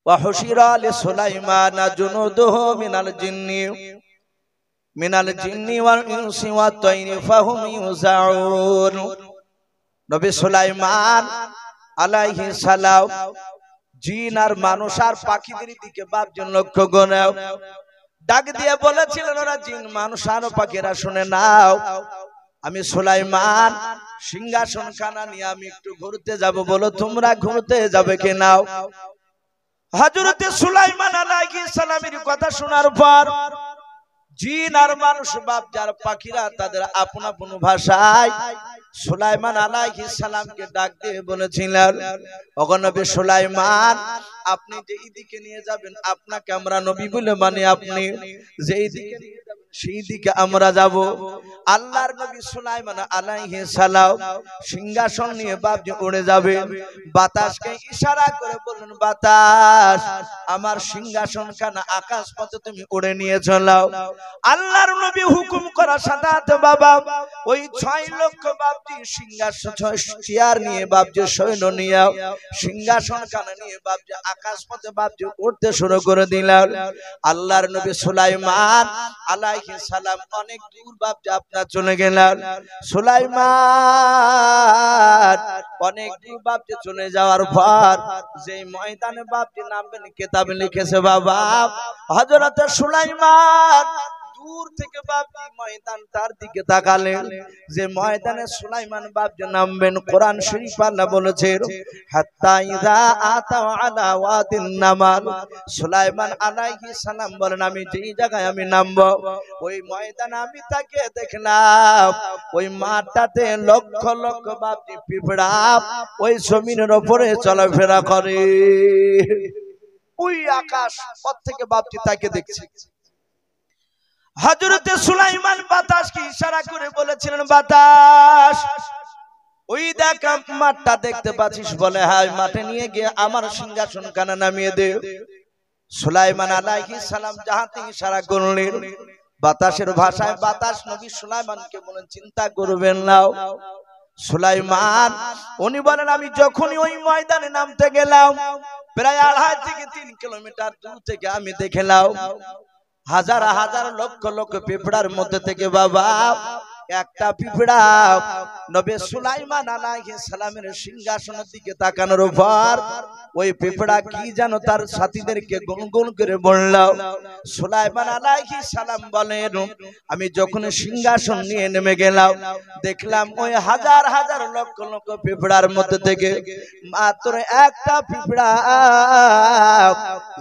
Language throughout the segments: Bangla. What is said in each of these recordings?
ওয়া হুশিরা লিসুলাইমানা জুনুদুহু মিনাল জিন্নি ওয়াল ইনসি ওয়াত তায়রি ফাহুম ইউজাউন। নবী সুলাইমান আলাইহিস সালাম জিন আর মানুষ আর পাখিদের দিকে বাপজন লক্ষ্য করে ডাক দিয়ে বলেছিলেন, ওরা জিন মানুষ আর পাখিরা শুনে নাও, আমি সুলাইমান সিংহাসন খানা নিয়ে আমি একটু ঘুরতে যাব, বলো তোমরা ঘুরতে যাবে কি নাও? হযরতে সুলাইমান আলাইহিস সালামের কথা শোনার পর জিন আর মানুষ বাপ যার পাখিরা তাদের আপন আপন ভাষায় সুলাইমান আলাইহিস সালামকে ডাক দিয়ে বলেছিলেন, ওগো নবী সুলাইমান, আপনি যেই দিকে নিয়ে যাবেন আপনাকে আমরা নবী বলে মানে, আপনি যেই দিকে নিয়ে যাবেন সেই দিকে আমরা যাব। আল্লাহর নবী সুলাইমান আলাইহিস সালাম সিংহাসন নিয়ে বাপজি উড়ে যাবে। বাতাসকে ইশারা করে বললেন, বাতাস আমার সিংহাসন খানা আকাশ পথে তুমি উড়ে নিয়ে চলাও। আল্লাহর নবী হুকুম করার সাথে সাথে বাবা ওই 6 লক্ষ বাপজি সিংহাসন 6 চেয়ার নিয়ে বাপজি সৈন্য নিয়ে সিংহাসন খানা নিয়ে বাপজি আকাশ পথে বাপজি উড়তে শুরু করে দিলেন। আল্লাহর নবী সুলাইমান আলাইহিস সালাম অনেক দূর বাপজি আপনার চলে গেলেন। সুলাইমান অনেক দূর বাপজি চলে যাওয়ার পর যে ময়দানে বাপজি নামবেন কিতাবে লিখেছে বাবা হযরত সুলাইমান দূর থেকে বাপজি ময়দানটার দিকে তাকালেন, যে ময়দানে সুলাইমান বাপজি নামবেন কোরআন শরীফ আল্লাহ বলেছে হাত্তা ইযা আতাও আলা ওয়াদিন নামাল। সুলাইমান আলাইহিস সালাম বলেন, আমি যেই জায়গায় আমি নামবো ওই ময়দানে আমি তাকে দেখলাম ওই মাঠটাতে লক্ষ লক্ষ বাপজি পিঁপড়া ওই জমিনের উপরে চলাফেরা করে। ওই আকাশ পথ থেকে বাপজি তাকে দেখছে। হযরতে সুলাইমান বাতাসকে ইশারা করে বলেছিলেন, বাতাস ওই দেখ মাঠটা দেখতে পাচ্ছিস? বলে হ্যাঁ, মাঠে নিয়ে গিয়ে আমার সিংহাসন খানা নামিয়ে দে। সুলাইমান আলাইহিস সালাম যাহাতে ইশারা করলেন বাতাসের ভাষায়, বাতাস নবী সুলাইমানকে বলেন চিন্তা করবেন না। সুলাইমান উনি বলেন, আমি যখনই ওই ময়দানে নামতে গেলাম প্রায় 2.5 থেকে 3 কিলোমিটার দূর থেকে আমি দেখলাম হাজার হাজার লক্ষ লক্ষ পিঁপড়ার মধ্যে থেকে বাবা একটা পিঁপড়া নবী সুলাইমান আলাইহিস সালামের সিংহাসনের দিকে তাকানোর পর ওই পিঁপড়া কি যেন তার সাথীদেরকে গুনগুন করে বলল। সুলাইমান আলাইহিস সালাম বলেন, আমি যখন সিংহাসন নিয়ে নেমে গেলাম দেখলাম ওই হাজার হাজার লক্ষ লক্ষ পিঁপড়ার মধ্যে থেকে মাত্র একটা পিঁপড়া,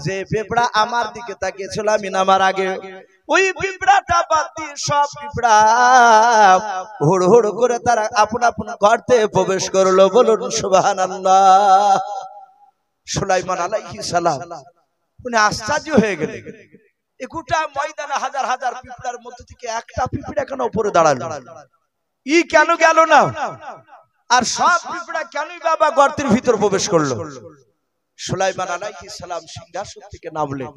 যে পিঁপড়া আমার দিকে তাকিয়েছিল আমি নামার আগে, ওই পিঁপড়াটা বাদ দিয়ে সব পিঁপড়া হুড় হুড় করে তারা আপন আপন গর্তে প্রবেশ করলো। বলুন সুবহানাল্লাহ। সুলাইমান আলাইহিস সালাম উনি আশ্চর্য হয়ে গেলেন, এই গোটা ময়দানে হাজার হাজার পিঁপড়ার মধ্যে থেকে একটা পিঁপড়া কেন উপরে দাঁড়ালো? ই কেন গেল না? আর সব পিঁপড়া কেনই বাবা গর্তের ভিতর প্রবেশ করলো? সুলাইমান আলাইহিস সালাম সিংহাসন থেকে নামলেন।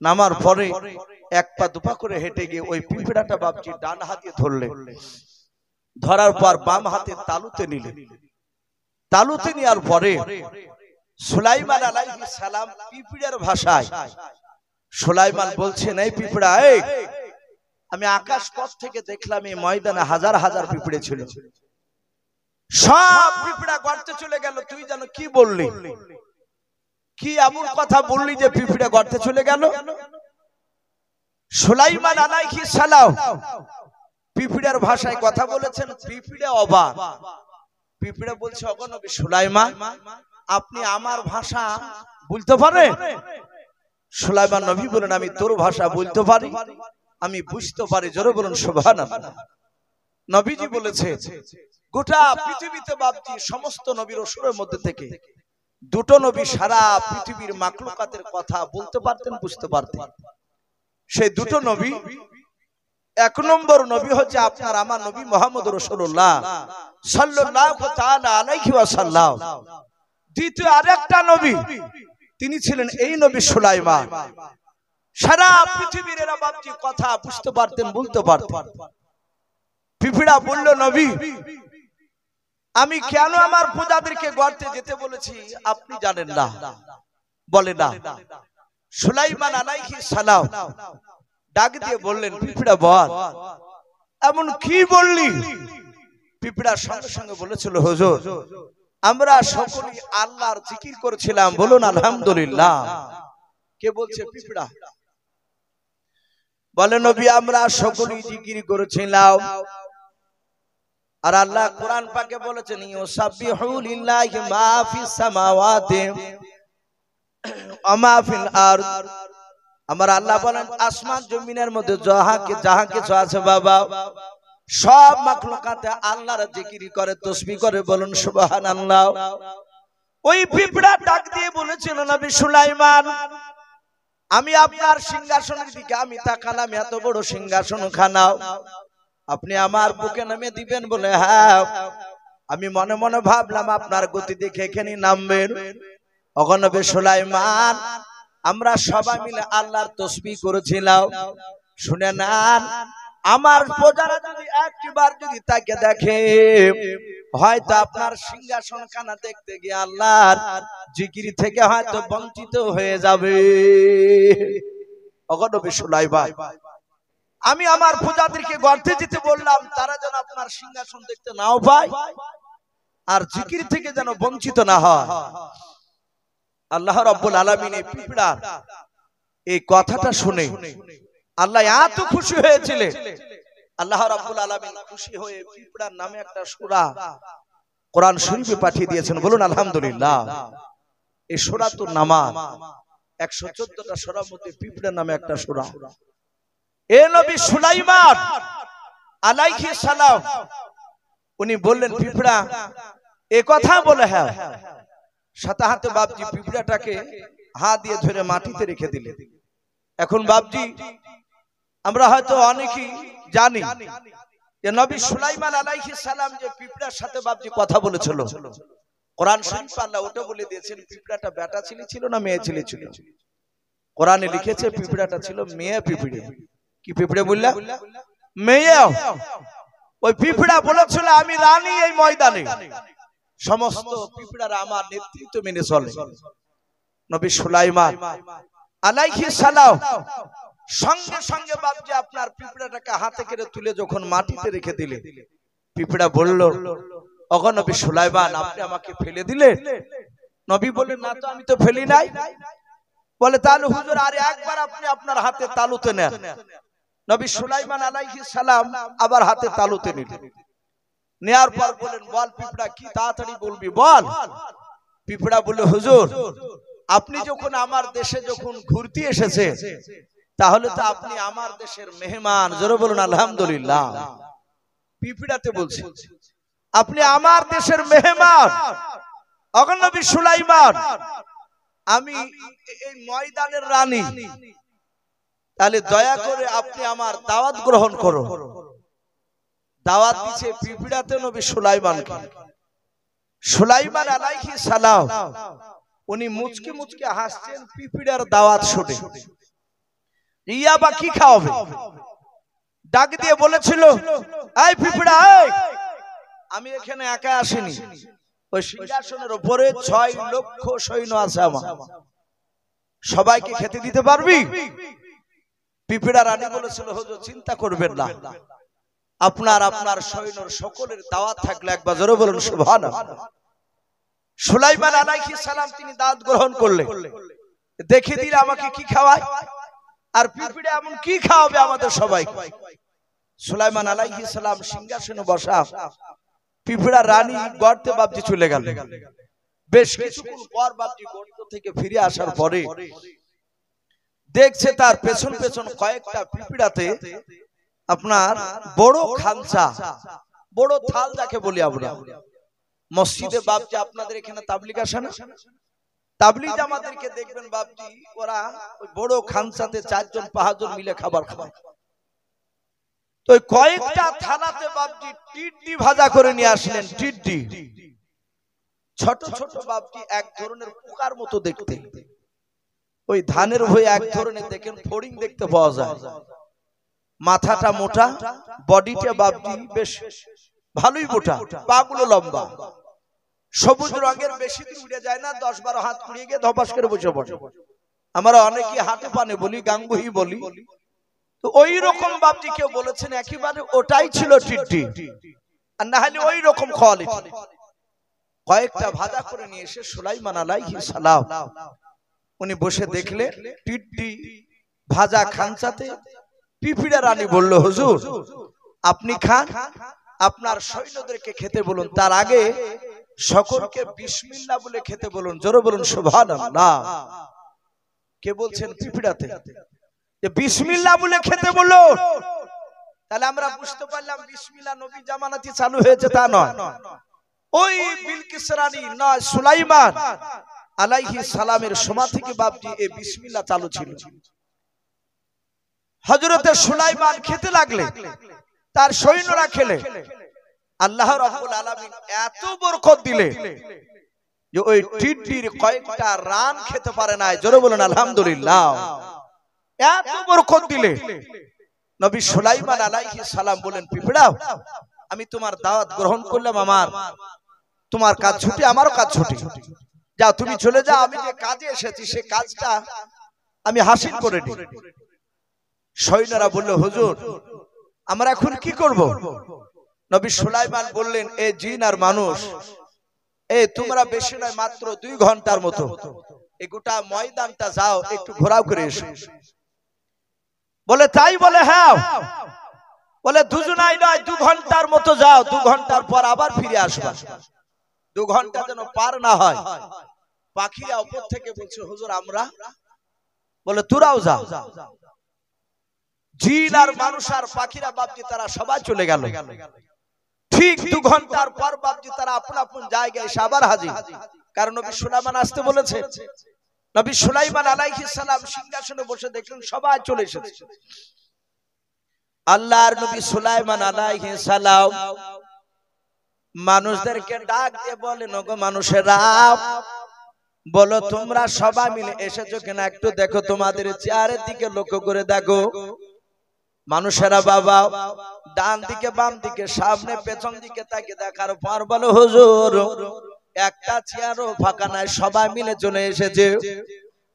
নামার পরে এক পা দুপা করে হেঁটে গিয়ে ওই পিঁপড়াটা বাপজি ডান হাতে ধরলেন। ধরার পর বাম হাতে তালুতে নিলেন। তালুতে নেওয়ার পরে সুলাইমান আলাইহিস সালাম পিঁপড়ার ভাষায় সুলাইমান বলছেন, এই পিঁপড়া, এই আমি আকাশ পথ থেকে দেখলাম এই ময়দানে হাজার হাজার পিঁপড়ে ছিল, সব পিঁপড়া গর্তে চলে গেল, তুই যেন কি বললি? কি এমন কথা বললি যে পিঁপড়া গর্তে চলে গেল? সুলাইমান আলাইহিস সালাম পিঁপড়ার ভাষায় কথা বলেছেন। পিঁপড়া অবাক। পিঁপড়া বলছে, ওগো নবী সুলাইমান, আপনি আমার ভাষা বলতে পারেন? সুলাইমান নবী বলেন, আমি তোর ভাষা বলতে পারি, আমি বুঝতে পারি। জোরে বলুন সুবহানাল্লাহ। নবীজি বলেছে গোটা পৃথিবীতে বাপজি সমস্ত নবীর রাসূলের মধ্যে থেকে দুটো নবী সারা পৃথিবীর মাখলুকাতের কথা বলতে পারতেন, বুঝতে পারতেন। সেই দুটো নবী, এক নম্বর নবী হচ্ছে আপনার আমার নবী মুহাম্মদ রাসূলুল্লাহ সাল্লাল্লাহু তাআলা আলাইহি ওয়াসাল্লাম। দ্বিতীয় আরেকটা নবী তিনি ছিলেন এই নবী সুলাইমান। সারা পৃথিবীর এরা বাপজি কথা বুঝতে পারতেন, বলতে পারতেন। পিঁপড়া বলল, নবী আমি কেন আমার প্রজাদেরকে গর্তে যেতে বলেছি আপনি জানেন না? বলে না। সুলাইমান আলাইহিস সালাম ডাক দিয়ে বললেন, পিঁপড়া বল, এমন কি বললি? পিঁপড়া সঙ্গে সঙ্গে বলেছিল, হুজুর আমরা সকলেই আল্লাহর জিকির করেছিলাম, বলুন আলহামদুলিল্লাহ। কে বলছে? পিঁপড়া বলে, নবী আমরা সকলেই জিকির করেছিলাম। আর আল্লাহ কোরআন পাকে বলেছেন, ইউসাব্বিহু লিল্লাহি মা ফিস সামাওয়াতি ওয়া মা ফিল আরদ। আমার আল্লাহ বলেন, আসমান জমিনের মধ্যে যাহা কিছু আছে বাবা, সব মাখলুকাতে আল্লাহর জিকির করে, তাসবিহ করে, বলুন সুবহানাল্লাহ। ওই পিঁপড়া ডাক দিয়ে বলেছিল, নবী সুলাইমান আমি আপনার সিংহাসনের দিকে আমি তাকালাম, এত বড় সিংহাসন খানাও আপনি আমার বুকে নামে দিবেন বলে, হ্যাঁ আমি মনে মনে ভাবলাম আপনার গতি দেখে এখানে নামবেন। ওগো নবী সুলাইমান আমরা সবাই মিলে আল্লাহর তাসবিহ করেছিলাম। শুনে নেন, আমার প্রজারা যদি একবার যদি তাকে দেখে, হয়তো আপনার সিংহাসন খানা দেখতে গিয়ে আল্লাহর জিকির থেকে হয়তো বঞ্চিত হয়ে যাবে। ওগো নবী সুলাইমান আমি আমার প্রজাদেরকে গর্তে যেতে বললাম, তারা যেন আপনার সিংহাসন দেখতে নাও পায় আর জিকির থেকে যেন বঞ্চিত না হয়। আল্লাহ রাব্বুল আলামিন এই পিঁপড়ার এই কথাটা শুনে আল্লাহ এত খুশি হয়েছিলেন। আল্লাহ রাব্বুল আলামিন খুশি হয়ে পিঁপড়ার নামে একটা সূরা কোরআন শরীফে পাঠিয়ে দিয়েছেন, বলুন আলহামদুলিল্লাহ। এই সূরাতুন নামাল 114টা সূরার মধ্যে পিঁপড়ার নামে একটা সূরা। এ নবী সুলাইমান আলাইহিস সালাম উনি বললেন, পিঁপড়া এ কথা বলে, হ্যাঁ সাথে হাতে বাপজি পিঁপড়াটাকে হাত দিয়ে ধরে মাটিতে রেখে দিলেন। এখন বাপজি আমরা হয়তো অনেকেই জানি যে নবী সুলাইমান আলাইহিস সালাম যে পিঁপড়ার সাথে বাপজি কথা বলেছিল, কোরআন শরীফ আল্লাহ ওটা বলে দিয়েছেন পিঁপড়াটা বেটা ছেলে ছিল না মেয়ে ছেলে ছিল। কোরআনে লিখেছে পিঁপড়াটা ছিল মেয়ে পিঁপড়ে। কি পিঁপড়ে বললা? মেয়ে। ওই পিঁপড়া বলেছিল, আমি রানী এই ময়দানে, সমস্ত পিঁপড়ারা আমার নেতৃত্ব মেনে চলে। নবী সুলাইমান আলাইহিস সালাম সঙ্গে সঙ্গে বাপজি আপনার পিঁপড়াটাকে হাতে করে তুলে যখন মাটিতে রেখে দিলে, পিঁপড়া বলল, ওগো নবী সুলাইমান আপনি আমাকে ফেলে দিলেন? নবী বললেন, না তো আমি তো ফেলি নাই। বলে, তাহলে হুজুর আর একবার আপনি আপনার হাতে তালুতে নেন। নবী সুলাইমান আলাইহিস সালাম আবার হাতে তালুতে নিলেন। নেয়ার পর বলেন, বল পিঁপড়া কি তাড়াতাড়ি বলবি বল। পিঁপড়া বলে, হুজুর আপনি যখন আমার দেশে যখন ঘুরতে এসেছে, তাহলে তো আপনি আমার দেশের মেহমান। জোরে বলুন আলহামদুলিল্লাহ। পিঁপড়াতে বলছে, আপনি আমার দেশের মেহমান। ওগো নবী সুলাইমান আমি এই ময়দানের রানী, তাহলে দয়া করে আপনি আমার দাওয়াত গ্রহণ করুন। দাওয়াত দিচ্ছে পিঁপড়াতে নবী সুলাইমানকে। সুলাইমান আলাইহিস সালাম উনি মুচকি মুচকি হাসছেন পিঁপড়ার দাওয়াত শুনে। ইয়া বা কি খাওয়াবে? ডাক দিয়ে বলেছিল, এই পিঁপড়া আমি এখানে একা আসিনি, ওই সিংহাসনের উপরে 6 লক্ষ সৈন্য আছে আমার, সবাইকে খেতে দিতে পারবি? পিঁপড়া রানী বলেছিল, হুজুর চিন্তা করবেন না, আপনার আপনার সৈন্যর সকলের দাওয়াত থাকলে একবার জোরে বলুন সুবহানাল্লাহ। সুলাইমান আলাইহিস সালাম তিনি দাওয়াত গ্রহণ করলেন। দেখে দিলে আমাকে কি খাওয়ায়, আর পিঁপড়া এমন কি খাওয়াবে আমাদের সবাইকে। সুলাইমান আলাইহিস সালাম সিংহাসনে বসা, পিঁপড়া রানী গর্তে বাপজি চলে গেল। বেশ কিছুক্ষণ পর বাপজি গর্ত থেকে ফিরে আসার পরে দেখছে তার পেছন পেছন কয়েকটা পিঁপড়াতে আপনার বড় খামচা, বড় থাল যাকে বলি আমরা মসজিদে বাপজি, আপনাদের এখানে তাবলীগ আসে না? তাবলীগ আমাদেরকে দেখবেন বাপজি ওরা ওই বড় খামচাতে 4 জন 5 জন মিলে খাবার খায়। তো কয়েকটা থালাতে বাপজি টিড্ডি ভাজা করে নিয়ে আসলেন। টিড্ডি ছোট ছোট বাপজি এক ধরনের পোকার মতো দেখতে, ওই ধানের হয়ে এক ধরনের দেখেন ফড়িং দেখতে পাওয়া যায়। মাথাটা মোটা, বডিটা বাপজি বেশ ভালোই মোটা, পাগুলো লম্বা। সবুজ রঙের বেশি দিন উড়ে যায় না, 10-12 হাত কুড়িয়ে গিয়ে ধপাস করে বসে পড়ে। আমরা অনেকে হাতে পানে বলি, গাঙ্গুহি বলি। তো ওই রকম বাপজি কেউ বলেছেন একেবারে ওটাই ছিল টিট্টি, আর না হলে ওই রকম কোয়ালিটি। কয়েকটা ভাজা করে নিয়ে এসে সুলাইমান আলাইহিস সালাম উনি বসে দেখলেন টিট্টি ভাজা খানচাতে। পিপিড়া রানী বলল, হুজুর আপনি খান, আপনার সৈন্যদেরকে খেতে বলুন, তার আগে সকলকে বিসমিল্লাহ বলে খেতে বলুন। জোরে বলুন সুবহানাল্লাহ। কে বলছেন? পিপিড়াতে, যে বিসমিল্লাহ বলে খেতে বলুন। তাহলে আমরা বুঝতে পারলাম বিসমিল্লাহ নবী জামানাতে চালু হয়েছে তা নয়, ওই বিলকিস রানী নয়, সুলাইমান আলাইহিস সালামের সময় থেকে বাপজি এই বিসমিল্লাহ চালু ছিল। হযরতে সুলাইমান খেতে লাগলে, তার সৈন্যরা খেলে, আল্লাহ রাব্বুল আলামিন এত বরকত দিলে যে ওই টিট্টির কয়েকটা রান খেতে পারে না। জোরে বলুন আলহামদুলিল্লাহ। এত বরকত দিলে নবী সুলাইমান আলাইহিস সালাম বলেন, পিঁপড়া আমি তোমার দাওয়াত গ্রহণ করলাম, আমার তোমার কাজ ছুটি, আমারও কাজ ছুটি, যাও তুমি চলে যাও, আমি যে কাজে এসেছি সে কাজটা আমি হাসিল করে নিই। সৈন্যরা বলল, হুজুর আমরা এখন কি করব? নবী সুলাইমান বললেন, এ জিন আর মানুষ, এই তোমরা বেশি নয় মাত্র 2 ঘন্টার মতো এই গোটা ময়দানটা যাও, একটু ঘোরাও করে এসো। বলে তাই? বলে হ্যাঁ। বলে দুজনাই নয়, 2 ঘন্টার মতো যাও, 2 ঘন্টার পর আবার ফিরে আসবা। 2 ঘন্টা যেন পার না হয়। পাখিরা উপর থেকে বলছে, হুজুর আমরা? বলে তোরাও যাও। জিন আর মানুষ আর পাখিরা বাপজি তারা সবাই চলে গেল। ঠিক 2 ঘন্টার পর বাপজি তারা আপন আপন জায়গায় এসে আবার হাজির, কারণ নবী সুলাইমান আসতে বলেছে। নবী সুলাইমান আলাইহিস সালাম সিংহাসনে বসে দেখলেন সবাই চলে এসেছে। আল্লাহর নবী সুলাইমান আলাইহিস সালাম মানুষদেরকে ডাক দিয়ে বলেন, ওগো মানুষেরা, বলো তোমরা সবাই মিলে এসেছো কিনা একটু দেখো, তোমাদের চেয়ারের দিকে লক্ষ্য করে দেখো। মানুষেরা বাবা ডান দিকে বাম দিকে সামনে পেছন দিকে তাকে দেখার পর বলো, হুজুর একটা চেয়ারও ফাঁকা নাই, সবাই মিলে চলে এসেছে।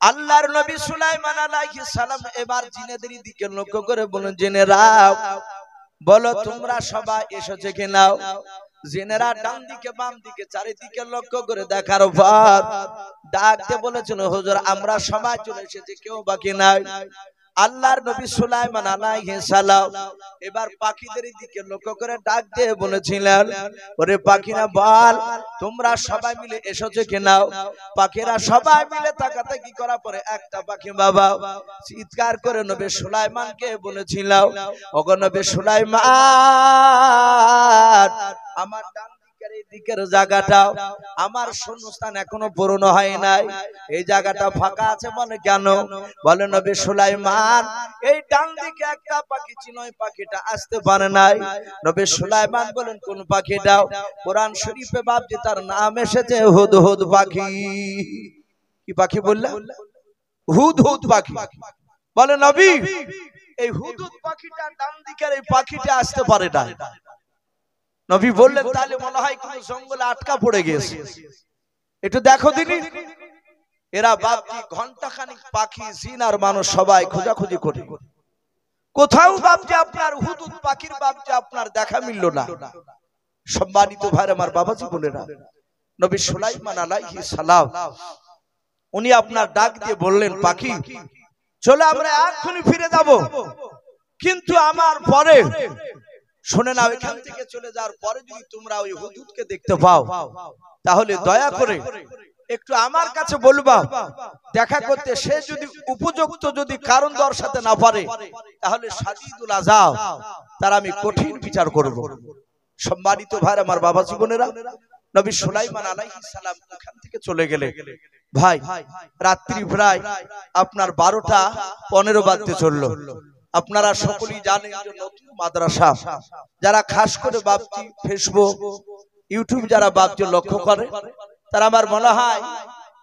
আল্লাহর নবী সুলাইমান আলাইহিস সালাম এবার জিনেদের দিকে লক্ষ্য করে বলেন, জিনেরা বলো তোমরা সবাই এসেছো কিনা? জিনেরা ডান দিকে বাম দিকে চারিদিকে লক্ষ্য করে দেখার পর ডাকতে বলেছিল, হুজুর আমরা সবাই চলে এসেছি, কেউ বাকি নাই। আল্লাহর নবী সুলাইমান আলাইহিস সালাম এবার পাখিদের দিকে লক্ষ্য করে ডাক দিয়ে বলেছিলেন, ওরে পাখিরা বল তোমরা সবাই মিলে এসেছো কিনা? পাখিরা সবাই মিলে তাকাতাকি করার পরে একটা পাখি বাবা চিৎকার করে নবী সুলাইমানকে বলেছিল, ওগো নবী সুলাইমান, আমার ডান দিকের এই দিকের জায়গাটা আমার শূন্যস্থান এখনো পূরণ হয় নাই, এই জায়গাটা ফাঁকা আছে। বলে কেন? বলে নবী সুলাইমান এই ডান দিকে একটা পাখি ছিল, ওই পাখিটা আসতে পারে নাই। নবী সুলাইমান বলেন, কোন পাখিটা? কোরআন শরীফে বাপজি তার নাম এসেছে হুদহুদ পাখি। কি পাখি বললে? হুদহুদ পাখি। বলে নবী এই হুদহুদ পাখিটা ডান দিকের এই পাখিটা আসতে পারে না। নবী বললেন, তাহলে মনে হয় কোন জঙ্গলে আটকা পড়ে গেছে, একটু দেখো দিনি। এরা বাপজি ঘন্টাখানিক পাখি জিন আর মানুষ সবাই খোঁজাখুঁজি করে, কোথাও বাপজি আপনার হুদহুদ পাখির বাপজি আপনার দেখা মিলল না। সম্মানিত ভাই আমার বাবাজি বোনেরা, নবী সুলাইমান আলাইহিস সালাম উনি আপনার ডাক দিয়ে বললেন, পাখি চলে আমরা এক্ষুনি ফিরে যাব, কিন্তু আমার পরে শুনে নাও, এখান থেকে চলে যাওয়ার পরে যদি তোমরা ওই হুদহুদকে দেখতে পাও তাহলে দয়া করে একটু আমার কাছে বলবা দেখা করতে। সে যদি উপযুক্ত যদি কারণ দর্শাতে না পারে তাহলে শাদীদুল আযাব তার আমি কঠিন বিচার করব। সম্মানিত ভাই আমার বাবা জীবনেরা, নবী সুলাইমান আলাইহিস সালাম ওখান থেকে চলে গেলে ভাই রাত্রি প্রায় আপনার 12টা 15 বাজতে চললো। আপনারা সকলেই জানেন যে নতুন মাদ্রাসা যারা খাস করে বাপজি ফেসবুক ইউটিউব যারা বাপজি লক্ষ্য করে, তারা আমার মনে হয়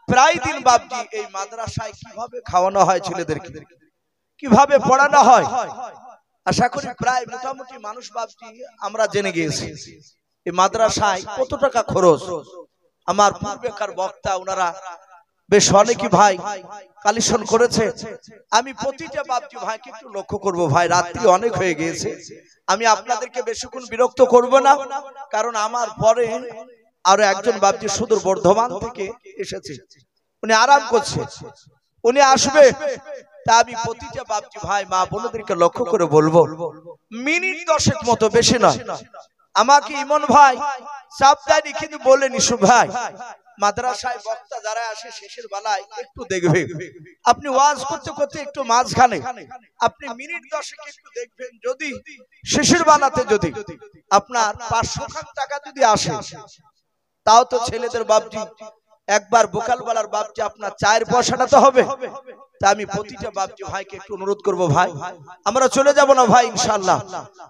প্রায় দিন বাপজি এই মাদ্রাসায় কিভাবে খাওয়ানো হয় ছেলেদেরকে, কিভাবে পড়ানো হয়, আশা করি প্রায় মোটামুটি মানুষ বাপজি আমরা জেনে গিয়েছি এই মাদ্রাসায় কত টাকা খরচ, আমার পূর্বেকার বক্তা ওনারা বেশ অনেকই ভাই কালেকশন করেছে। আমি প্রতিটা বাপজি ভাইকে একটু লক্ষ্য করব। ভাই রাত্রি অনেক হয়ে গিয়েছে, আমি আপনাদেরকে বেশিক্ষণ বিরক্ত করব না, কারণ আমার পরে আরো একজন বাপজি সুদূর বর্ধমান থেকে এসেছে, উনি আরাম করছে, উনি আসবে। তা আমি প্রতিটা বাপজি ভাই মা বোনদেরকে লক্ষ্য করে বলবো, মিনিট 10 মতো, বেশি নয়। আমাকে ইমন ভাই চাপ দেয়নি, কিন্তু বলেন ইসু ভাই মাদ্রাসায় বক্তা যারা আসে শেষের বেলায় একটু দেখবে, আপনি ওয়াজ করতে করতে একটু মাঝখানে আপনি মিনিট 10 একটু দেখবেন, যদি শেষের বেলাতে যদি আপনার 500 খান টাকা যদি আসে, তাও তো ছেলেদের বাপজি একবার বোকাল বেলার বাপজি আপনার 4 পয়সাটা তো হবে। তা আমি প্রতিটা বাপজি ভাইকে একটু অনুরোধ করব, ভাই আমরা চলে যাব না ভাই, ইনশাআল্লাহ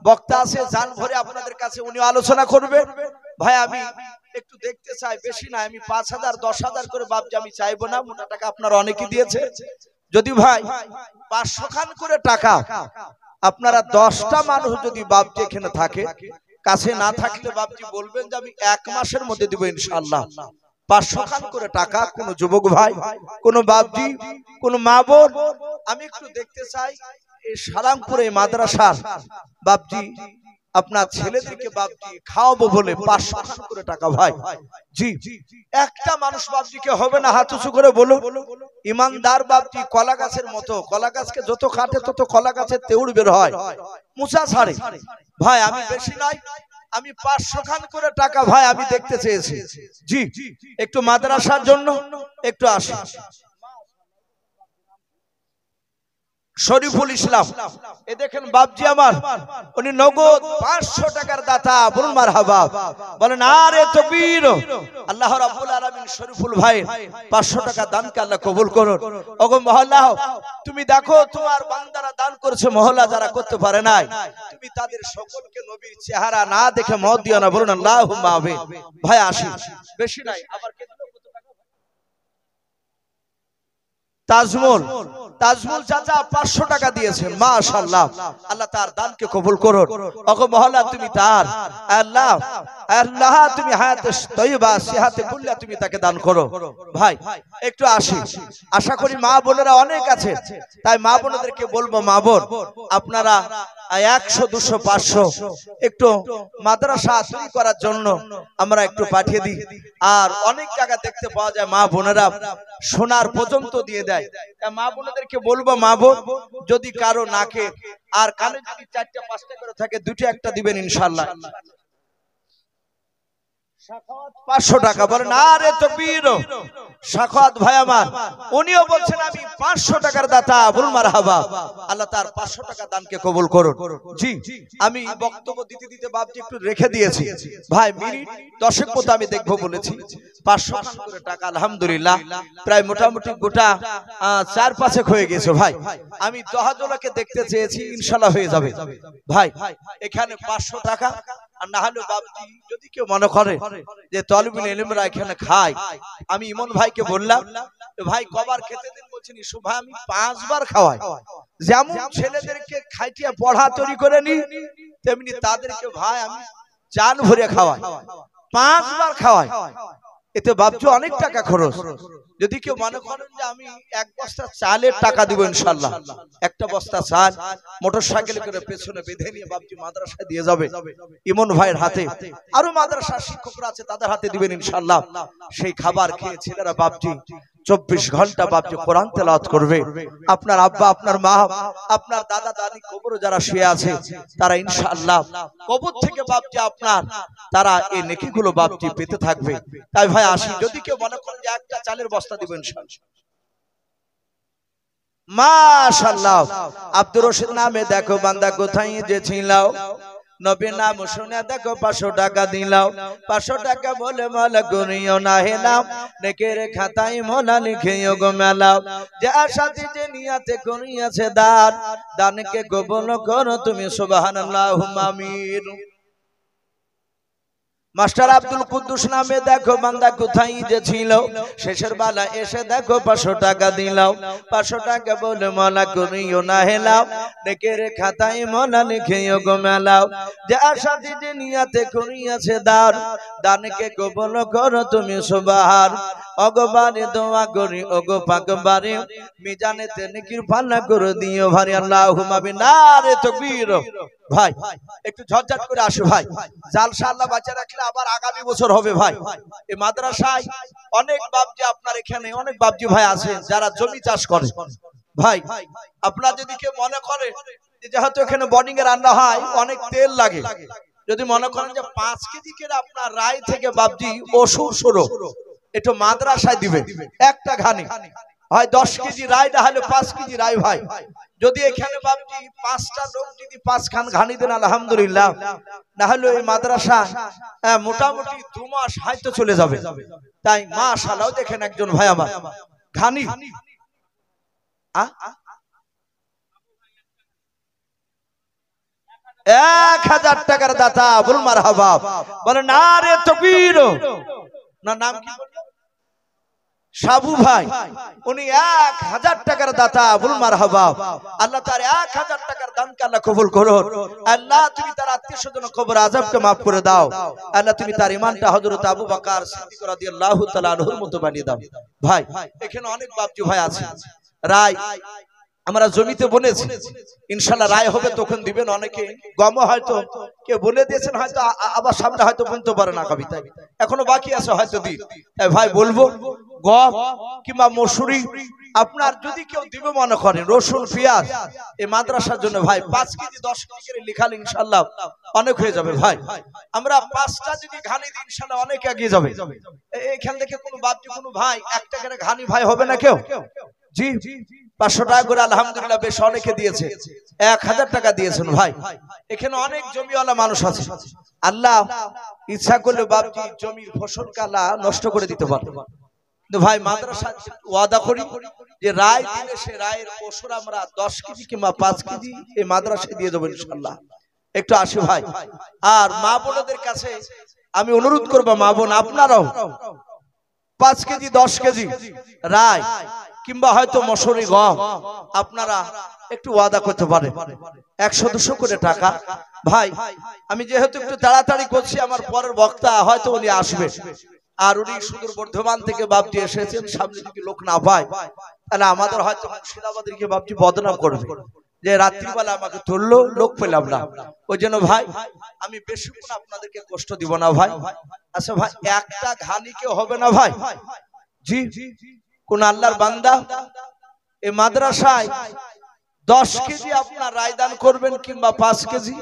বক্তা আছে জান ভরে আপনাদের কাছে, উনি আলোচনা করবে। ভাই আমি একটু দেখতে চাই, বেশি না, আমি 5000 10,000 করে বাপজি আমি চাইবো না, মোটা টাকা আপনারা অনেকেই দিয়েছে। যদি ভাই 500 খান করে টাকা আপনারা 10টা মানুষ যদি বাপজি এখানে থাকে, কাছে না থাকলে বাপজি বলবেন যে আমি 1 মাসের মধ্যে দিব ইনশাআল্লাহ। 500 খান করে টাকা কোন যুবক ভাই, কোন বাপজি, কোন মা বোন, আমি একটু দেখতে চাই এই সারাংপুরে মাদ্রাসার বাপজি আপনার ছেলেদেরকে বাপজি খাওয়াবো বলে 500 খান করে টাকা। ভাই জি, একটা মানুষ বাপজিকে হবে না, হাত উঁচু করে বলো। ইমানদার বাপজি কলা গাছের মতো, কলা গাছকে যত কাটে তত কলা গাছের তেউড় বের হয়, মুচা ছাড়ে। ভাই আমি বেশি নাই, আমি 500 খান করে টাকা ভাই আমি দেখতে চেয়েছি। জি, একটু মাদ্রাসার জন্য একটু আসি। শরীফুল ইসলাম, এ দেখেন বাপজি আমার, উনি নগদ 500 টাকার দাতা, বলুন মারহাবা, বলেন আরে তাকবীর। আল্লাহ রাব্বুল আলামিন শরীফুল ভাই 500 টাকা দানকে আল্লাহ কবুল করুন। ওগো মহল্লা, তুমি দেখো তোমার বান্দারা দান করেছে, মহল্লা যারা করতে পারে নাই, তুমি তাদের সকলকে নবীর চেহারা না দেখে মত দিও না, বলুন আল্লাহুম্মা আমিন। ভাই আসি, বেশি নাই, আবার কে দিল কত টাকা? তাজমুল, তাজমুল চাচা 500 টাকা দিয়েছেন, মাশাআল্লাহ, আল্লাহ তার দানকে কবুল করুন। ওগো মহল্লা তুমি তার আল্লাহ, আল্লাহ তুমি হায়াতে তয়্যিবা সিহাতে কুল্লা তুমি তাকে দান করো। ভাই একটু আসি, আশা করি মা বোনেরা অনেক আছে, তাই মা বোনদেরকে বলবো, মা বোন আপনারা 100 200 500 একটু মাদ্রাসা তৈরি করার জন্য আমরা একটু পাঠিয়ে দিই। আর অনেক জায়গা দেখতে পাওয়া যায় মা বোনেরা সোনার পর্যন্ত দিয়ে দেয়। মা বোনদেরকে বলবো, মা বোন যদি কারো নাকে আর কানে যদি 4টা 5টা করে থাকে, 2টা একটা দিবেন ইনশাআল্লাহ। 500 টাকা, বলেন আরে তাকবীর। সাখাওয়াত ভাই আমার, উনিও বলছেন আমি 500 টাকার দাতা, বলুন মারহাবা, আল্লাহ তার 500 টাকা দানকে কবুল করুন। জি, আমি বক্তব্য দিতে দিতে বাপজি একটু রেখে দিয়েছি, ভাই মিনিট 10 মতো আমি দেখবো বলেছি। 500 করে টাকা আলহামদুলিল্লাহ প্রায় মোটামুটি গোটা 4-5 হয়ে গেছে। ভাই আমি দহাজলাকে দেখতে চেয়েছি, ইনশাআল্লাহ হয়ে যাবে। ভাই এখানে 500 টাকা, আর না হলে বাপজি যদি কেউ মনে করে যে তালিবুল ইলমরা এখানে খায়, আমি ইমন ভাইকে বললাম ভাই কবার খেতে দিন, বলছেন ইসু ভাই আমি 5 বার খাওয়াই। যেমন ছেলেদেরকে খাইটিয়া পড়া তৈরি করে নি, তেমনি তাদেরকে ভাই আমি জান ভরে খাওয়াই, 5 বার খাওয়াই। এতে বাপজি অনেক টাকা খরচ। যদি কেউ মনে করেন যে আমি 1 বস্তা চালের টাকা দিব ইনশাআল্লাহ, একটা বস্তা চাল মোটরসাইকেলে করে পেছনে বেঁধে নিয়ে বাপজি মাদ্রাসায় দিয়ে যাবে ইমন ভাইয়ের হাতে, আরো মাদ্রাসার শিক্ষকরা আছে তাদের হাতে দিবেন ইনশাআল্লাহ। সেই খাবার খেয়ে ছেলেরা বাপজি 24 ঘন্টা বাপজি কোরআন তেলাওয়াত করবে। আপনার আব্বা, আপনার মা, আপনার দাদা দাদি কবরে যারা শুয়ে আছে, তারা ইনশাআল্লাহ কবর থেকে বাপজি আপনার তারা এই নেকিগুলো বাপজি পেতে থাকবে। তাই ভাই আসি, যদি কেউ মনে করেন যে একটা চালের বস্তা দিবেন ইনশাআল্লাহ। মাশাআল্লাহ, আব্দুর রশিদ নামে দেখো বান্দা কোথায় যে ছিলাও, নবীর নাম শুনে দেখো 500 টাকা দিলাও। 500 টাকা বলে মালা করিও না হেলাও, নেকের খাতায় মোলা লিখিও গো মেলাও। যে আশাতে যে নিয়াতে করিয়াছে দান, দানকে কবুল করো তুমি সুবহানাল্লাহুম্মা আমিন। মাস্টার আব্দুল কুদ্দুস নামে দেখো বান্দা কোথায় যে ছিল, শেষের বেলা এসে দেখো 500 টাকা দিলাম। 500 টাকা বলে মলা করিও না হেলাও, নেকের খাতায় মলা লিখিও গো মেলাও। যে আশা দিদি নিয়াতে করিয়াছে দান, দানকে কবুল করো তুমি সুবহান। অগবারে দোয়া করি ওগো পাকবারে, মিজানেতে নেকির পাল্লা করে দিও ভারী। আল্লাহুম্মা বিনারে তাকবীর। ভাই একটু ঝটঝট করে আসো ভাই, জালসা আল্লাহ বাঁচা রাখলে আবার আগামী বছর হবে ভাই। এই মাদ্রাসায় অনেক বাপজি, আপনার এখানে অনেক বাপজি ভাই আছেন যারা জমি চাষ করে। ভাই আপনার যদি কেউ মনে করে যেহেতু এখানে বোর্ডিং এ রান্না হয় অনেক তেল লাগে, যদি মনে করেন যে 5 কেজি করে আপনার রায় থেকে বাপজি ওষুধ শুরু একটু মাদ্রাসায় দিবে, একটা ঘানি হয় 10 কেজি রায়, না হলে 5 কেজি রায়। ভাই যদি এখানে বাপজি 5টা লোক যদি 5 খান ঘানি দেন আলহামদুলিল্লাহ, না হলে এই মাদ্রাসা মোটামুটি 2 মাস হয়তো চলে যাবে। তাই মাশাআল্লাহ দেখেন একজন ভাই আমার ঘানি 1000 টাকার দাতা, বল মারহাবা, বলে নারে তাকবীর। না নাম কি বললেন? সাবু ভাই, উনি 1000 টাকার দাতা, বল মারহাবা। আল্লাহ তার 1000 টাকার দানকে আল্লাহ কবুল করো। আল্লাহ তুমি তার আত্মীয় স্বজন কবর আযাবকে maaf করে দাও। আল্লাহ তুমি তার ঈমানটা হযরত আবু বকর সিদ্দিক রাদিয়াল্লাহু তাআলা আনহুর মতো বানিয়ে দাও। ভাই এখানে অনেক বাপজি ভাই আছে, রায় আমরা জমিতে বনেছি, ইনশাআল্লাহ রায় হবে তখন দিবেন। অনেকে গম হয়তো কে বলে দিয়েছেন, হয়তো আবার সামনে হয়তো বলতে পারে না কবিতা, এখনো বাকি আছে হয়তো দিন। তাই ভাই বলবো গম কিংবা মসুরি আপনার যদি কেউ দিবে মনে করেন, রসুন পেঁয়াজ এই মাদ্রাসার জন্য ভাই 5 কেজি 10 কেজি করে লিখালে ইনশাআল্লাহ অনেক হয়ে যাবে। ভাই আমরা 5টা যদি ঘানি দিই ইনশাআল্লাহ অনেক এগিয়ে যাবে। এইখান থেকে কোনো বাপজি কোনো ভাই 1 টাকার ঘানি ভাই হবে না কেউ? জি 500 টাকা করে আলহামদুলিল্লাহ বেশ অনেকে দিয়েছে, 1000 টাকা দিয়েছেন। ভাই এখানে অনেক জমিওয়ালা মানুষ আছে, আল্লাহ ইচ্ছা করলে বাপজি জমির ফসল কালা নষ্ট করে দিতে পারে। কিন্তু ভাই মাদ্রাসা ওয়াদা করি যে রায় দিলে সে রায়ের ওষুধ আমরা 10 কেজি কিংবা 5 কেজি এই মাদ্রাসায় দিয়ে দেবো ইনশাআল্লাহ। একটু আসি ভাই, আর মা বোনদের কাছে আমি অনুরোধ করবো, মা বোন আপনারাও 5 কেজি 10 কেজি রায় কিংবা হয়তো মসুরি গম আপনারা একটু ওয়াদা করতে পারেন, 100-200 করে টাকা। ভাই আমি যেহেতু একটু তাড়াতাড়ি করছি, আমার পরের বক্তা হয়তো উনি আসবে, আর উনি সুদূর বর্ধমান থেকে বাপজি এসেছেন, সামনে যদি লোক না পায় তাহলে আমাদের হয়তো মুর্শিদাবাদকে বাপজি বদনাম করবে যে রাত্রিবেলা আমাকে তুললো, লোক পেলাম না। ওই জন্য ভাই আমি বেশিক্ষণ আপনাদেরকে কষ্ট দিব না ভাই। আচ্ছা ভাই একটা ঘানিকে হবে না ভাই? জি কোন আল্লাহর বান্দা এই মাদ্রাসায় 10 কেজি আপনার রায়দান করবেন কিংবা 5 কেজি,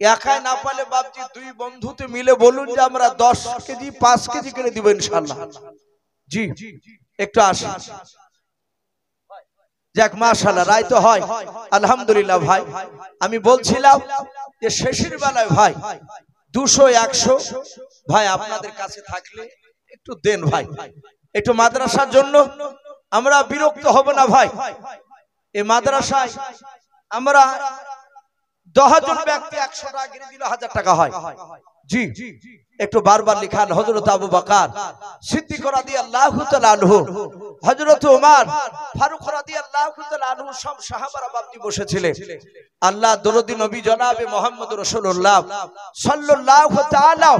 একাই না পালে বাপজি 2 বন্ধুতে মিলে বলুন যে আমরা 10 কেজি 5 কেজি করে দিব ইনশাআল্লাহ। জি একটু আসি যাক, মাশাআল্লাহ রায় তো হয় আলহামদুলিল্লাহ। ভাই আমি বলছিলাম যে শেষের বেলায় ভাই 200-100 ভাই আপনাদের কাছে থাকলে একটু দেন ভাই, একটু মাদ্রাসার জন্য আমরা বিরক্ত হব না ভাই। এই মাদ্রাসায় আমরা 10 জন ব্যক্তি 100 টাকা করে দিলে 1000 টাকা হয়। জি একটু বারবার লিখান হযরত আবু বকর সিদ্দিক রাদিয়াল্লাহু তাআলা আনহু, হযরত ওমর ফারুক রাদিয়াল্লাহু তাআলা আনহু সব সাহাবারা বাপজি বসেছিলেন। আল্লাহ দরদি নবী জনাবে মুহাম্মদ রাসূলুল্লাহ সাল্লাল্লাহু তাআলা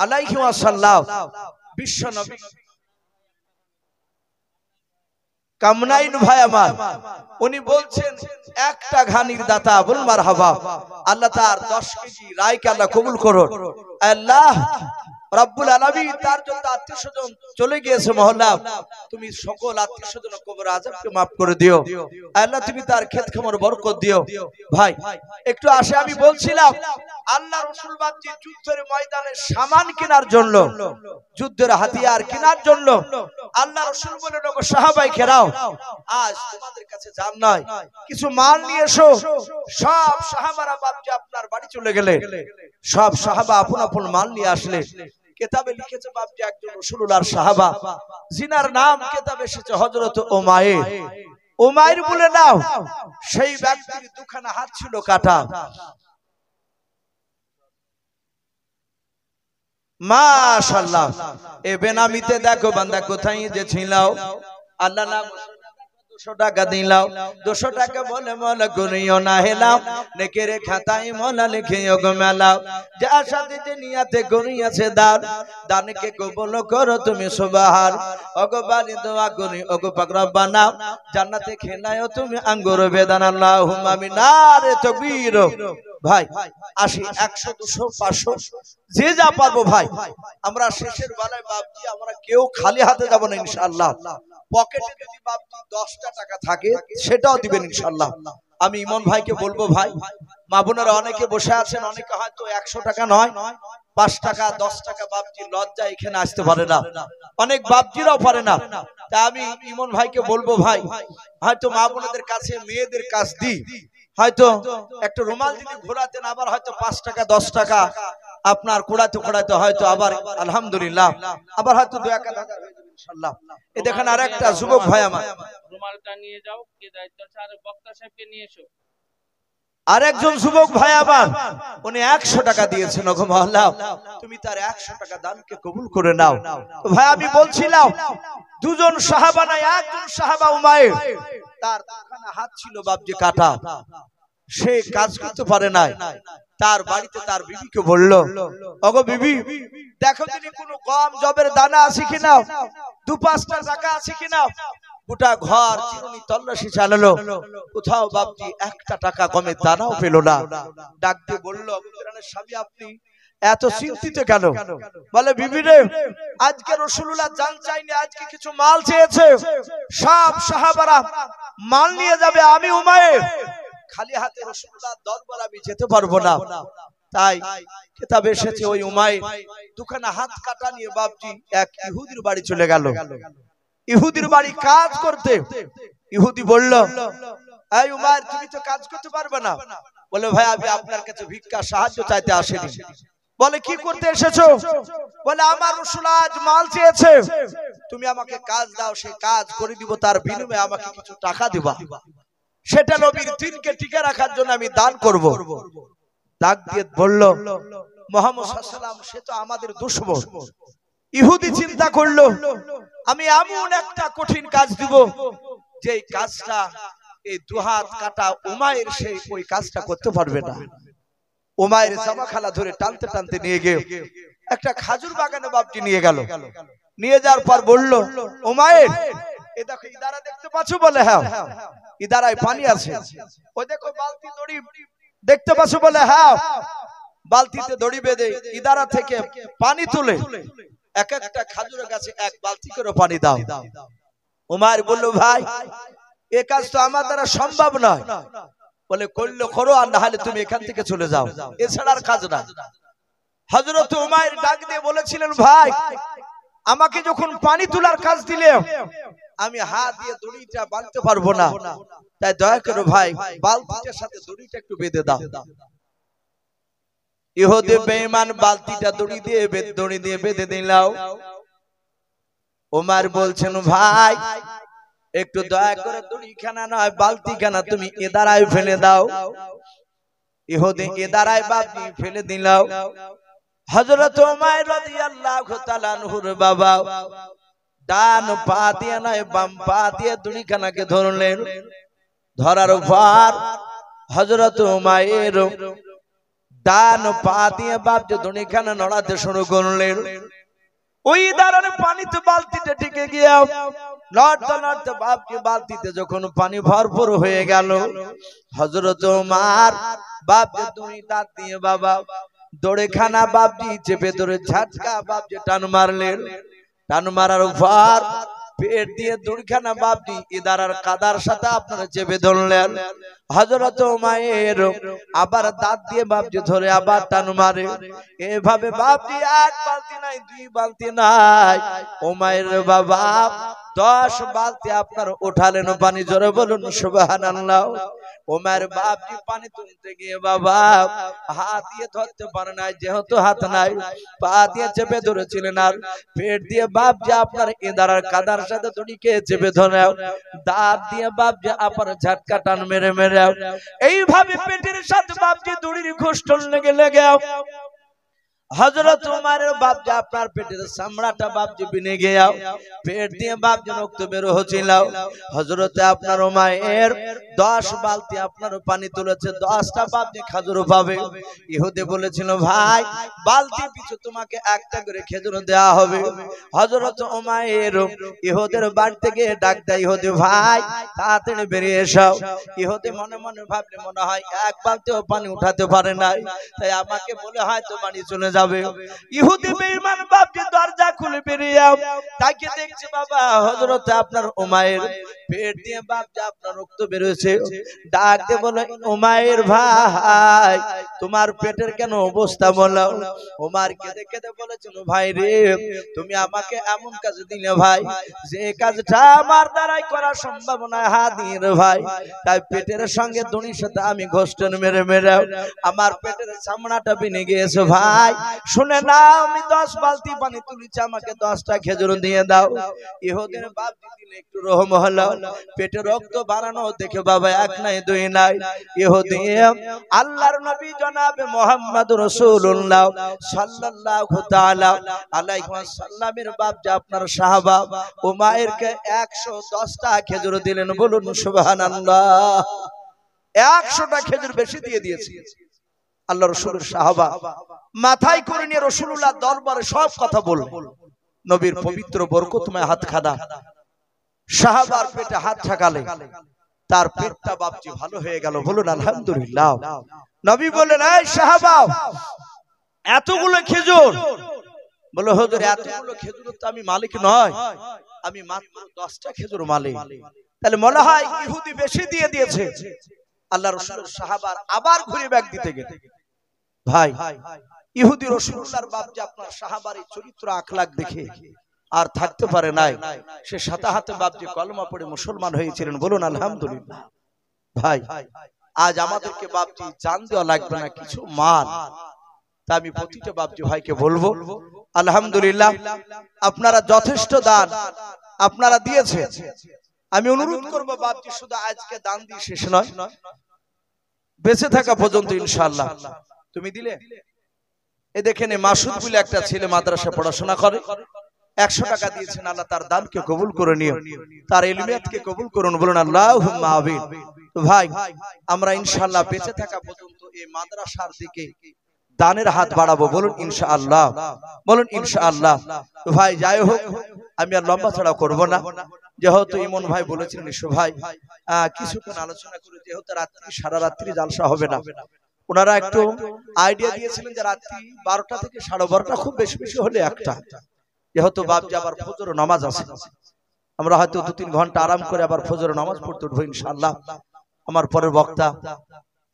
আলাইহি ওয়াসাল্লাম বিশ্ব নবী কামনাইন ভাই আমার, উনি বলছেন একটা ঘানির দাতা, বল মারহাবা। আল্লাহ তার 10 কেজি রায়কে আল্লাহ কবুল করুন। আল্লাহ রাব্বুল আলামিন তার যত আত্মীয় স্বজন চলে গিয়েছে মহল্লা, তুমি সকল আত্মীয় স্বজনের কবর আযাবকে maaf করে দিও। আল্লাহ তুমি তার ক্ষেত খামার বরকত দিও। ভাই একটু আসে, আমি বলছিলাম আল্লাহ রাসূল বাপজি যুদ্ধের ময়দানে সামান কেনার জন্য, যুদ্ধের হাতিয়ার কেনার জন্য আল্লাহ রাসূল বলেন ওগো সাহাবায়ে কেরাম আজ তোমাদের কাছে জান নাই, কিছু মাল নিয়ে এসো। সব সাহাবারা বাপজি আপনার বাড়ি চলে গেলে, সব সাহাবা আপন আপন মাল নিয়ে আসলে। কিতাবে লিখেছে বাপজি একজন রাসূলুল্লাহর সাহাবা জিনার নাম কিতাবে এসেছে হযরত উমাইর। উমাইর বলে নাও, সেই ব্যক্তির দুখানা হাত ছিল কাটা। মাশাআল্লাহ। এ বেনামিতে দেখো বান্দা কোথায় যে ছিলাও, আল্লাহ নাম 200 টাকা দিলাও, 200 টাকা বলে মোলা গুনিও না হেলাও, নেকের খাতায় মোলা লিখিও গো মেলাও, যার সাথে যে নিয়াতে গুনিয়াছে দান, দানকে কবুল করো তুমি সুবহান। ওগো বানি দোয়া করি ওগো পাক রব্বানা, জান্নাতে খেলায়ও তুমি আঙ্গুর বেদান, আল্লাহুম্মা আমিন। নারে তাকবীর। ভাই আসি 100 200 500 যে যা পারবো ভাই, আমরা শেষের বেলায় বাপজি আমরা কেউ খালি হাতে যাব না ইনশাআল্লাহ। পকেটে যদি বাপজি 10টা টাকা থাকে সেটাও দিবেন ইনশাআল্লাহ। আমি ইমন ভাইকে বলবো, ভাই মা বোনেরা অনেকে বসে আছেন, অনেকে হয়তো 100 টাকা নয় 5 টাকা 10 টাকা বাপজি লজ্জা এখানে আসতে পারে না, অনেক বাপজিরাও পারে না। তা আমি ইমন ভাইকে বলবো, ভাই হয়তো মা বোনেদের কাছে মেয়েদের কাছ দিই, হয়তো একটা রুমাল যদি ঘোরাতেন, আবার হয়তো 5 টাকা 10 টাকা আপনার কুড়াতে কুড়াতে হয়তো আবার আলহামদুলিল্লাহ আবার হয়তো 2-1 হাজার হয়ে যাবে ইনশাআল্লাহ। এই দেখেন আরেকটা যুবক ভাই আমার, রুমালটা নিয়ে যাও, কে দায়িত্ব আছে আর বক্তা সাহেবকে নিয়ে এসো। আরেকজন যুবক ভাই আবার উনি 100 টাকা দিয়েছেন, ওগো মহল্লা তুমি তার 100 টাকা দানকে কবুল করে নাও। তো ভাই আমি বলছিলাম দুজন সাহাবা নাই, একজন সাহাবা উমাইর, তার দুখানা হাত ছিল বাপজি কাটা, সে কাজ করতে পারে না, তার বাড়িতে তার বিবিকে বলল, ওগো বিবি দেখো যদি কোনো গম জবের দানা আছে কিনা, 2-5টা টাকা আছে কিনা। গোটা ঘর চিরুনি তল্লাশি চালালো, কোথাও বাপজি 1টা টাকা গমের দানাও পেল না। ডাক দিয়ে বলল, স্বামী আপনি এত চিন্তিত কেন? বলে বিবি রে, আজকে রাসূলুল্লাহ জান চাইনি, আজকে কিছু মাল চেয়েছে, সব সাহাবারা মাল নিয়ে যাবে, আমি উমাইর খালি হাতে রাসূলুল্লাহর দরবার আমি যেতে পারবো না। তাই কিতাবে এসেছে ওই উমাইর দুখানা হাত কাটা নিয়ে বাপজি এক ইহুদির বাড়ি চলে গেল, ইহুদির বাড়ি কাজ করতে। ইহুদি বলল, এই উমাইর তুমি তো কাজ করতে পারবে না। বলে ভাই আমি আপনার কাছে ভিক্ষা সাহায্য চাইতে আসিনি। বলে কি করতে এসেছো? বলে আমার রাসূল আজ মাল চেয়েছে, তুমি আমাকে কাজ দাও, সেই কাজ করে দিব, তার বিনিময়ে আমাকে কিছু টাকা দিবা, সেটা নবীর দ্বীনকে টিকে রাখার জন্য আমি দান করব। ডাক দিয়ে বলল, মুহাম্মদ সাল্লাল্লাহু আলাইহি ওয়াসাল্লাম সে তো আমাদের দুশমন। ইহুদি চিন্তা করলো আমি এমন একটা কঠিন কাজ দিব যে কাজটা এই দুহাত কাটা উমাইর সেই ওই কাজটা করতে পারবে না। উমাইর জামা খালা ধরে টানতে টানতে নিয়ে গিয়ে একটা খাজুর বাগানে বাপজি নিয়ে গেল। নিয়ে যাওয়ার পর বলল, উমাইর এই দেখো ইদারা দেখতে পাচ্ছ? বলে হ্যাঁ। ইদারায় পানি আছে। ওই দেখো বালতি দড়ি দেখতে পাচ্ছ? বলে হ্যাঁ। বালতিতে দড়ি বেঁধে ইদারা থেকে পানি তুলে এক একটা খাজুরের গাছে এক বালতি করে পানি দাও। উমাইর বলল, ভাই এ কাজ তো আমার দ্বারা সম্ভব নয়। বলে করলে করো, আর না হলে তুমি এখান থেকে চলে যাও, এছাড়া আর কাজ না। হযরত উমাইর ডাক দিয়ে বলেছিলেন, ভাই আমাকে যখন পানি তোলার কাজ দিলে আমি হাত দিয়ে দড়িটা বাঁধতে পারবো না, তাই দয়া করে ভাই বালতিটার সাথে দড়িটা একটু বেঁধে দাও। ইহুদি বেঈমান বালতিটা দড়ি দিয়ে বেঁধে দিলাও। ওমর বলছেন, ভাই একটু দয়া করে দড়িখানা নয় বালতিখানা তুমি এদারায় ফেলে দাও। ইহুদি এদারায় বালতি ফেলে দিলাও। হযরত ওমর রাদিয়াল্লাহু তাআলা আনহুর বাবা ডান পা দিয়ে নয় বাম পা দিয়ে দড়িখানাকে ধরলেন। ধরার পর হযরত ওমর ডান পা দিয়ে বাপজি দড়িখানা নড়াতে শুরু করলেন। ওই দাঁড়ানো পানিতে বালতিতে টিকে গিয়ে লড়তে লড়তে বাপজি বালতিতে যখন পানি ভরপুর হয়ে গেল, হযরত ওমর বাপজি দুই দাঁত দিয়ে বাবা দড়িখানা বাপজি চেপে ধরে ঝাটকা বাপজি টান মারলেন। টান মারার পর পেট দিয়ে দড়িখানা বাপজি ইদারার কাদার সাথে আপনারা চেপে ধরলেন। হযরত ওমর আবার দাঁত দিয়ে বাপজি ধরে আবার টান মারে। এভাবে বাপজি এক বালতি নাই, দুই বালতি নাই, ওমর বাবা 10 বালতি আপনার উঠালেন পানি। জোরে বলুন সুবহানাল্লাহ। ওমর বাপজি পানি তুলতে গিয়ে বাবা হাত দিয়ে ধরতে পারে না, যেহেতু হাত নাই পা দিয়ে চেপে ধরেছিলেন, আর পেট দিয়ে বাপজি আপনার ইদারার কাদার সাথে দড়িকে চেপে ধরে দাঁত দিয়ে বাপজি আপনার ঝটকা টান মেরে মেরে এইভাবে পেটের সাথে বাপজি দড়ির ঘোষটল লেগে হযরত উমারের বাপজি আপনার পেটের চামড়াটা বাপজি বিনে গিয়া পেট দিয়ে বাপজি রক্ত বের হচ্ছিল। হযরতে আপনার উমায়ের 10 বালতি আপনার পানি তুলেছে, 10টা বাপজি খেজুর পাবে। ইহুদি বলেছিল ভাই বালতি পিছু তোমাকে একটা করে খেজুর দেওয়া হবে। হযরত উমায়ের ইহুদের বাড়ি থেকে ডাক দেয়, ইহুদি ভাই তাড়াতাড়ি বেরিয়ে এসো। ইহুদি মনে মনে ভাবলে মনে হয় এক বালতিও পানি উঠাতে পারে নাই, তাই আমাকে বলে হয়তো বাড়ি চলে যাবে। ইহুদি বেঈমান বাপজি দরজা খুলে বেরিয়ে তাকে দেখছে বাবা হযরতে আপনার উমায়ের পেট দিয়ে বাপজি আপনার রক্ত বের হয়েছে। ডাক দিয়ে বলে উমায়ের ভাই তোমার পেটের কেন অবস্থা বলো। উমার কেঁদে কেঁদে বলেছিল ভাই রে তুমি আমাকে এমন কাজ দিলে ভাই যে কাজটা আমার দ্বারাই করা সম্ভব নয় হাদির ভাই, তাই পেটের সঙ্গে দড়ির সাথে আমি ঘোষণ মেরে মেরে আমার পেটের চামড়াটা বিনে গিয়েছে। ভাই শুনে না আমি 10 বালতি পানি তুলেছি, আমাকে 10টা খেজুর দিয়ে দাও। ইহুদের বাপ দিলে একটু রহম হলো, পেটে রক্ত বাড়ানো দেখে বাবা এক নাই দুই নাই। ইহুদি আল্লাহর নবী জনাবে মুহাম্মদ রাসূলুল্লাহ সাল্লাল্লাহু তাআলা আলাইহি ওয়াসাল্লামের বাপ যে আপনার সাহাবা উমায়েরকে 110টা খেজুর দিলেন। বলুন সুবহানাল্লাহ। 100টা খেজুর বেশি দিয়ে দিয়েছে। আল্লাহ রাসূলের সাহাবা মাথায় করে নিয়ে রাসূলুল্লাহ দরবারে সব কথা বললেন। নবীর পবিত্র বরকতময় হাত খাদা সাহাবার পেটে হাত ঠাকালে তার পেটটা বাপজি ভালো হয়ে গেল। বলুন আলহামদুলিল্লাহ। নবী বললেন এই সাহাবা এতগুলো খেজুর। বলে হুজুর এতগুলো খেজুর তো আমি মালিক নয়, আমি মাত্র 10টা খেজুর মালিক। তাহলে মনে হয় ইহুদি বেশি দিয়ে দিয়েছে। আল্লাহ রাসূলের সাহাবার আবার ঘুরে ব্যাগ দিতে গেল। ভাই ইহুদি রাসূলুল্লাহর বাপ যে আপনার সাহাবার এই চরিত্র আখলাক দেখে আর থাকতে পারে নাই, সে সাথে হাতে বাপ যে কলমা পড়ে মুসলমান হয়েছিলেন। বলুন আলহামদুলিল্লাহ। ভাই আজ আমাদেরকে বাপজি জান দেওয়া লাগবে না, কিছু মাল। তা আমি প্রতিটা বাপজি ভাইকে বলবো আলহামদুলিল্লাহ আপনারা যথেষ্ট দান আপনারা দিয়েছেন। আমি অনুরোধ করবো বাপজি শুধু আজকে দান দিয়ে শেষ নয়, বেঁচে থাকা পর্যন্ত ইনশাআল্লাহ। তুমি দিলে এ দেখেন মাসুদ বলে একটা ছেলে মাদ্রাসা পড়াশোনা করে, 100 টাকা দিয়েছেন। আল্লাহ তার দানকে কবুল করে নিও, তার ইলমিয়াতকে কবুল করুন। বলুন আল্লাহুম্মা আমিন। তো ভাই আমরা ইনশাআল্লাহ বেঁচে থাকা পর্যন্ত এই মাদ্রাসার দিকে দানের হাত বাড়াবো। বলুন ইনশাআল্লাহ, বলুন ইনশাআল্লাহ। তো ভাই যাই হোক আমি আর লম্বা চড়া করব না, যেহেতু ইমন ভাই বলেছিলেন ইসু ভাই কিছুক্ষণ আলোচনা করে, যেহেতু রাত্রি সারা রাত্রি জালসা হবে না, ওনারা একটু আইডিয়া দিয়েছিলেন যে রাত্রি 12টা থেকে 12:30, খুব বেশি বেশি হলে 1টা, যেহেতু বাপজি আবার ফজর নামাজ আছে, আমরা হয়তো 2-3 ঘন্টা আরাম করে আবার ফজর নামাজ পড়তে উঠবো ইনশাআল্লাহ। আমার পরের বক্তা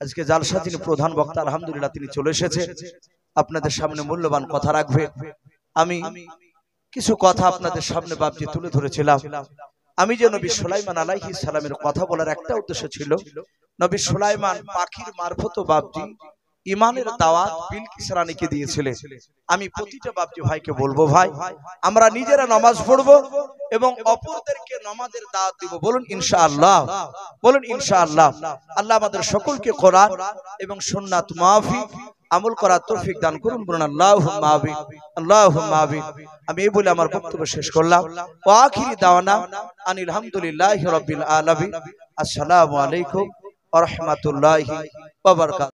আজকে জালসা যিনি প্রধান বক্তা আলহামদুলিল্লাহ তিনি চলে এসেছে, আপনাদের সামনে মূল্যবান কথা রাখবে। আমি কিছু কথা আপনাদের সামনে বাপজি তুলে ধরেছিলাম। আমি যে নবী সুলাইমান আলাইহিস সালামের কথা বলার একটা উদ্দেশ্য ছিল, নবী সুলাইমান পাখির মারফত বাপজি ইমানের দাওয়াত বিলকিস রানীকে দিয়েছিলেন। আমি প্রতিটা বাপজি ভাইকে বলবো ভাই আমরা নিজেরা নামাজ পড়বো এবং অপরদেরকে নামাজের দাওয়াত দিব। বলুন ইনশাআল্লাহ, বলুন ইনশাআল্লাহ। আল্লাহ আমাদের সকলকে কোরআন এবং সুন্নাত মাফিক আমল করার তৌফিক দান করুন। বলুন আল্লাহুম্মা আমিন, আল্লাহুম্মা আমিন। আমি এই বলে আমার বক্তব্য শেষ করলাম। ওয়া আখিরি দাওয়ানা আনিল হামদুলিল্লাহি রাব্বিল আলামিন। আসসালামু আলাইকুম ওয়া রাহমাতুল্লাহি ওয়া বারাকাতুহু।